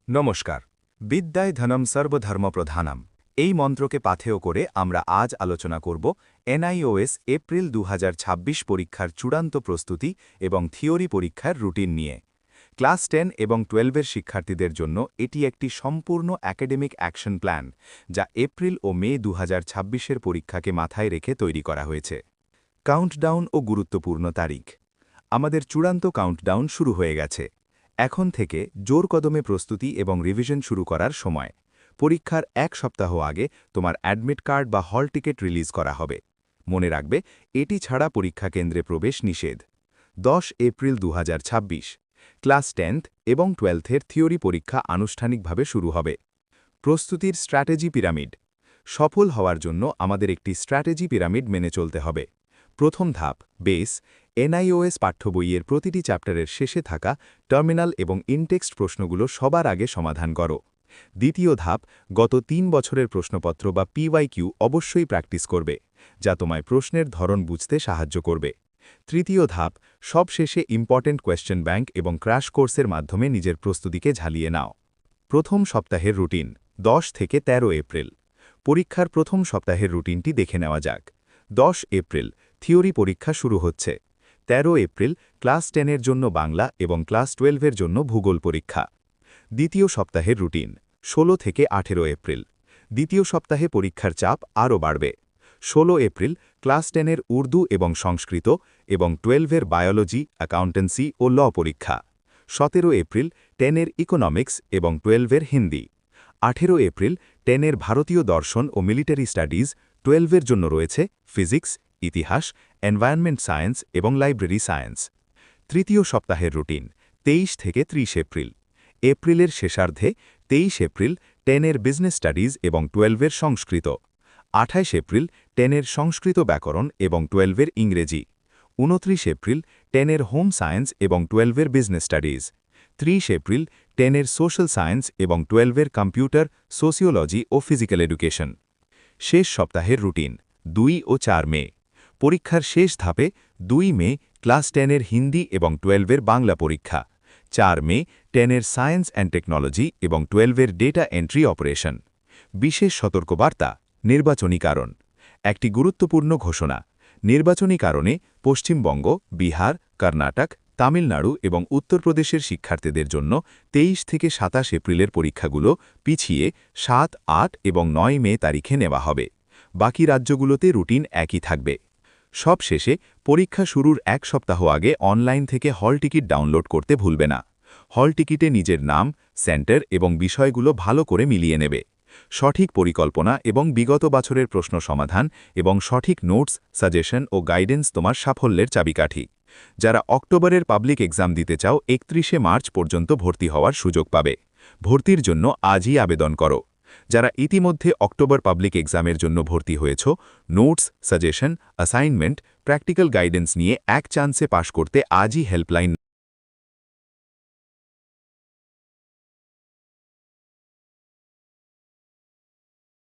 নমস্কার। বিদ্যায় ধনম সর্বধর্মপ্রধানম এই মন্ত্রকে পাথেয় করে আমরা আজ আলোচনা করব এনআইওএস এপ্রিল 2026 পরীক্ষার চূড়ান্ত প্রস্তুতি এবং থিওরি পরীক্ষার রুটিন নিয়ে। ক্লাস 10 এবং 12-এর শিক্ষার্থীদের জন্য এটি একটি সম্পূর্ণ একাডেমিক অ্যাকশন প্ল্যান, যা এপ্রিল ও মে 2026-এর পরীক্ষাকে মাথায় রেখে তৈরি করা হয়েছে। কাউন্টডাউন ও গুরুত্বপূর্ণ তারিখ। আমাদের চূড়ান্ত কাউন্টডাউন শুরু হয়ে গেছে। এখন থেকে জোর কদমে প্রস্তুতি এবং রিভিশন শুরু করার সময়। পরীক্ষার এক সপ্তাহ আগে তোমার অ্যাডমিট কার্ড বা হল টিকিট রিলিজ করা হবে। মনে রাখবে, এটি ছাড়া পরীক্ষা কেন্দ্রে প্রবেশ নিষেধ। 10 এপ্রিল 2026 ক্লাস 10 এবং 12-এর থিওরি পরীক্ষা আনুষ্ঠানিকভাবে শুরু হবে। প্রস্তুতির স্ট্র্যাটেজি পিরামিড। সফল হওয়ার জন্য আমাদের একটি স্ট্র্যাটেজি পিরামিড মেনে চলতে হবে। প্রথম ধাপ, বেস। এনআইওএস পাঠ্যবইয়ের প্রতিটি চ্যাপ্টারের শেষে থাকা টার্মিনাল এবং ইনটেক্সট প্রশ্নগুলো সবার আগে সমাধান করো। দ্বিতীয় ধাপ, গত 3 বছরের প্রশ্নপত্র বা পিওয়াইকিউ অবশ্যই প্র্যাকটিস করবে, যা তোমায় প্রশ্নের ধরন বুঝতে সাহায্য করবে। তৃতীয় ধাপ, সবশেষে ইম্পর্টেন্ট কোয়েশ্চেন ব্যাংক এবং ক্র্যাশ কোর্সের মাধ্যমে নিজের প্রস্তুতিকে ঝালিয়ে নাও। প্রথম সপ্তাহের রুটিন 10 থেকে 13 এপ্রিল। পরীক্ষার প্রথম সপ্তাহের রুটিনটি দেখে নেওয়া যাক। 10 এপ্রিল থিওরি পরীক্ষা শুরু হচ্ছে। 13 এপ্রিল ক্লাস 10-এর জন্য বাংলা এবং ক্লাস 12-এর জন্য ভূগোল পরীক্ষা। দ্বিতীয় সপ্তাহের রুটিন 16 থেকে 18 এপ্রিল। দ্বিতীয় সপ্তাহে পরীক্ষার চাপ আরও বাড়বে। 16 এপ্রিল ক্লাস 10-এর উর্দু এবং সংস্কৃত এবং 12-এর বায়োলজি, অ্যাকাউন্টেন্সি ও ল পরীক্ষা। 17 এপ্রিল 10-এর ইকোনমিক্স এবং 12-এর হিন্দি। 18 এপ্রিল 10-এর ভারতীয় দর্শন ও মিলিটারি স্টাডিজ, 12-এর জন্য রয়েছে ফিজিক্স, ইতিহাস, এনভায়রনমেন্ট সায়েন্স এবং লাইব্রেরি সায়েন্স। তৃতীয় সপ্তাহের রুটিন 23 থেকে 30 এপ্রিল। এপ্রিলের শেষার্ধে 23 এপ্রিল 10-এর বিজনেস স্টাডিজ এবং 12-এর সংস্কৃত। 28 এপ্রিল 10-এর সংস্কৃত ব্যাকরণ এবং 12-এর ইংরেজি। 29 এপ্রিল 10-এর হোম সায়েন্স এবং 12-এর বিজনেস স্টাডিজ। 30 এপ্রিল 10-এর সোশ্যাল সায়েন্স এবং 12-এর কম্পিউটার, সোসিওলজি ও ফিজিক্যাল এডুকেশন। শেষ সপ্তাহের রুটিন 2 ও 4 মে। পরীক্ষার শেষ ধাপে 2 মে ক্লাস 10-এর হিন্দি এবং 12-এর বাংলা পরীক্ষা। 4 মে 10-এর সায়েন্স অ্যান্ড টেকনোলজি এবং 12-এর ডেটা এন্ট্রি অপারেশন। বিশেষ সতর্কবার্তা, নির্বাচনী কারণ। একটি গুরুত্বপূর্ণ ঘোষণা। নির্বাচনী কারণে পশ্চিমবঙ্গ, বিহার, কর্ণাটক, তামিলনাড়ু এবং উত্তরপ্রদেশের শিক্ষার্থীদের জন্য 23 থেকে 27 এপ্রিলের পরীক্ষাগুলো পিছিয়ে 7, 8 এবং 9 মে তারিখে নেওয়া হবে। বাকি রাজ্যগুলোতে রুটিন একই থাকবে। সবশেষে, পরীক্ষা শুরুর এক সপ্তাহ আগে অনলাইন থেকে হল টিকিট ডাউনলোড করতে ভুলবে না। হল টিকিটে নিজের নাম, সেন্টার এবং বিষয়গুলো ভালো করে মিলিয়ে নেবে। সঠিক পরিকল্পনা এবং বিগত বছরের প্রশ্ন সমাধান এবং সঠিক নোটস, সাজেশন ও গাইডেন্স তোমার সাফল্যের চাবিকাঠি। যারা অক্টোবরের পাবলিক এক্সাম দিতে চাও, 31 মার্চ পর্যন্ত ভর্তি হওয়ার সুযোগ পাবে। ভর্তির জন্য আজই আবেদন করো। যারা ইতিমধ্যে অক্টোবর পাবলিক এক্সামের জন্য ভর্তি হয়েছ, notes, suggestion, assignment, practical guidance নিয়ে এক চান্সে পাশ করতে আজই হেল্পলাইন